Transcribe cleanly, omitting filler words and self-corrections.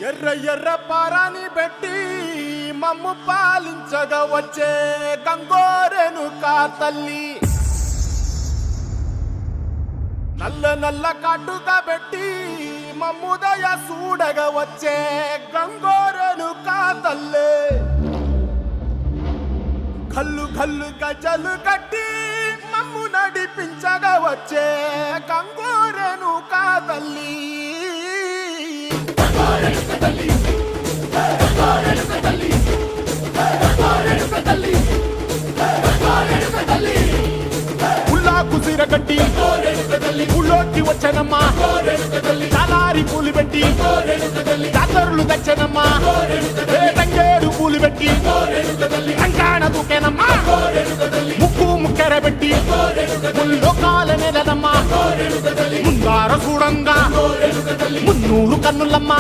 ఎర్ర ఎర్ర పారాని పెట్టి మమ్ము పాలించగా వచ్చే గంగోరెనుకా తల్లి, నల్ల నల్ల కాటుగా పెట్టి మమ్ముదయ చూడగా వచ్చే గంగోరెనుకా తల్లి, కల్లు కల్లు గజలు కట్టి మమ్ము నడిపించగా వచ్చే గంగోరెనుకా తల్లి. ఉల్లాకు సీర కట్టి ఊళ్ళోకి వచ్చనమ్మా, చాలారి పూలు పెట్టి జాతరులు తెచ్చనమ్మా, తంగేడు పూలు పెట్టి కంకాణ దూకేనమ్మా, ముక్కు ముక్కెర పెట్టి ముల్లోకాల నెలనమ్మా, ముందార చూడంగా మున్నూరు కన్నులమ్మా.